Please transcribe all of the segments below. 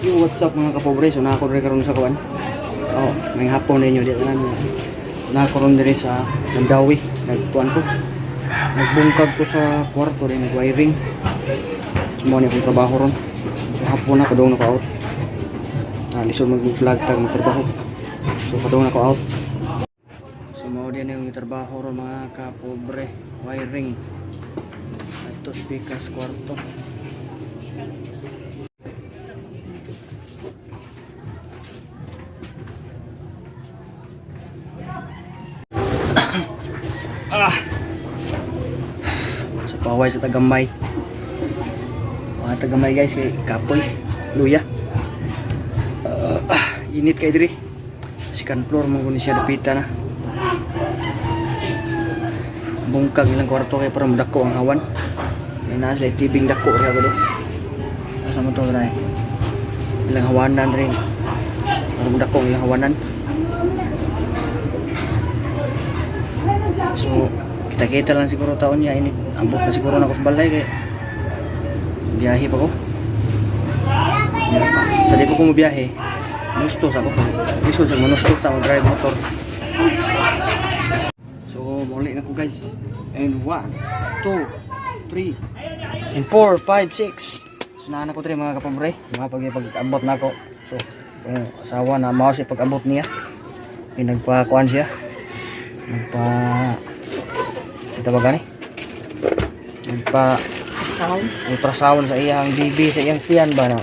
Yo, what's up mga kapobre? So nako rin karon sa kawan. Oh, may hapon ninyo di kan. Nako rin diri sa Mandawi. Nagtuan ko. Nagbungkag ko sa kwarto rin nag-wiring. Mo ni akong trabaho ron. So hapon na padung na ko out. Lisod mag-vlog tag trabaho. So padung na ko out. So mao din yung trabaho ron mga kapobre. Wiring. Ato speakers kwarto. Sa paway sa tagamay. Mga tagamay guys kay kapoy, luya. Init kay diri. Second floor man kuno siya dapita na. Bungkag ilang kwarto kay para madako ang awan. May naa sila tibing dako ra ko do. Asa mo to ray? Ilang hawanan rin. Para madako ilang hawanan. So kita-kita lang siguro taon niya ini. Ambot na siguro na ako sa balay kay biyahe pa ko. Sa di ko biyahe, nustos ako. Lisod sa manustos ta mag-drive motor. So muli na ko guys. And 1, 2, 3, and 4, 5, 6. So na ko diri mga kapobre. Mga pag-abot na ako. So kung asawa na mao si pag-abot niya. Pinagpakuan siya. Kita ba gani? Ultrasound sa iyang bibi, sa iyang tiyan ba na?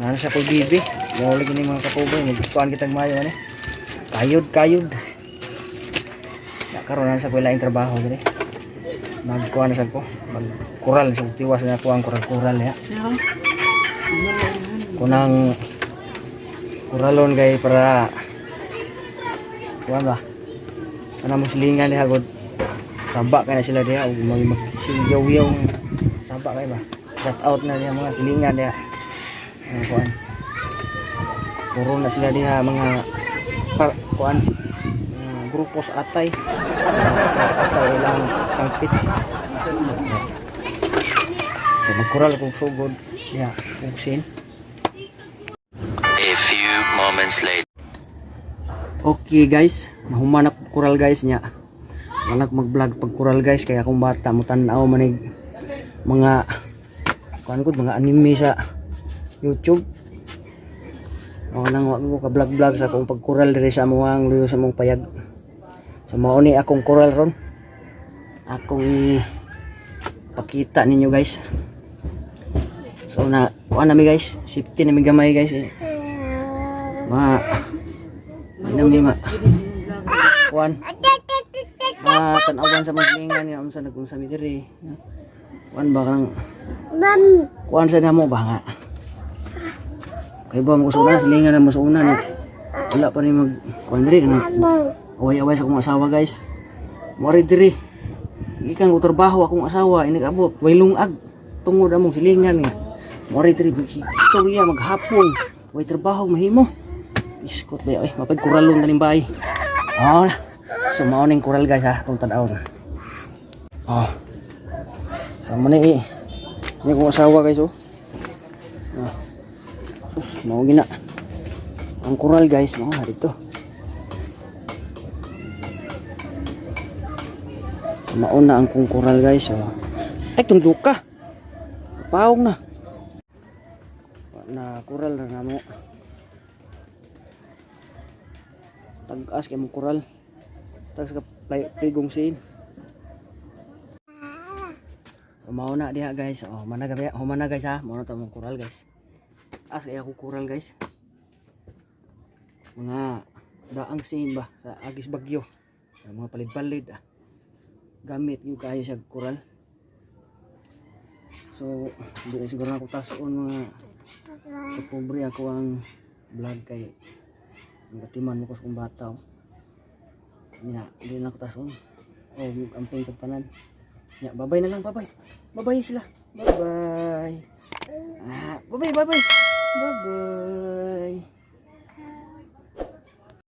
Nana siya po bibi. Mawala gini mga kapobre, nagkuhan kitang mayo ni. Kayod. Nakaroon na sa ko laing trabaho gani. Magkuhan na sa ko, magkural sa tiwas na ko ang kural ya. Kunang kuralon kay para kuan ba? Ana mo silingan di hagod. Sabak kay na sila diha ug magsiyaw-yaw sabak kay ba. Shout out na diha mga silingan diha. Kuan. Puro na sila diha mga kuan grupos atay. Atay ilang sangpit. So magkural kog sugod diha buksin. A few moments later. Okay guys, mahuman ako kural guys nya. Wala ko mag-vlog pag kural guys kaya akong bata mo tan-aw manig mga kuan ko mga anime sa YouTube. Nang wa ko ka vlog sa akong pagkural diri sa among luyo sa among payag. So mao ni akong kural ron. Akong pakita ninyo guys. So na kuan nami guys, safety nami gamay guys. Nami kuan tanawan sa maglingan nga unsa nagkung sa diri. Kuan ba kang kuan sa namo ba nga. Kay ba mo usuna silingan na mo sa una ni. Wala pa ni mag kuan diri kana. Away-away sa akong asawa guys. Mori diri. Ikan ko trabaho akong asawa ini abot way lungag tungod among silingan nga. Mori diri istorya maghapon. Way trabaho mahimo. Iskot ba ay mapag kuralon tanim bay. Oh. So mao ning kural guys ha, kung tan-aw na. Oh. Sama ni kong asawa guys oh. Sus, mao gina. Ang kural guys, mao dito. Mao na ang kong kural guys oh. Ay tundok ka. Paong na. Na kural na namo. Tag-as kay mo kural. Tapos ka pligong sin. So, mao na diha guys. Oh, humana guys ha. Mao na to mong kural guys. As kaya ako kural guys. Mga daang sin ba sa agis bagyo. Mga palid-palid ah. Gamit yung kayo sa kural. So, di na siguro ako tason mga kapobre ako ang vlog kay ngatiman mo ko sa kong bata oh. Nya, hindi na ako tason. Oh, amping tapanan. Nya, babay na lang, babay. Babay sila. Bye-bye. Bye-bye. Bye-bye.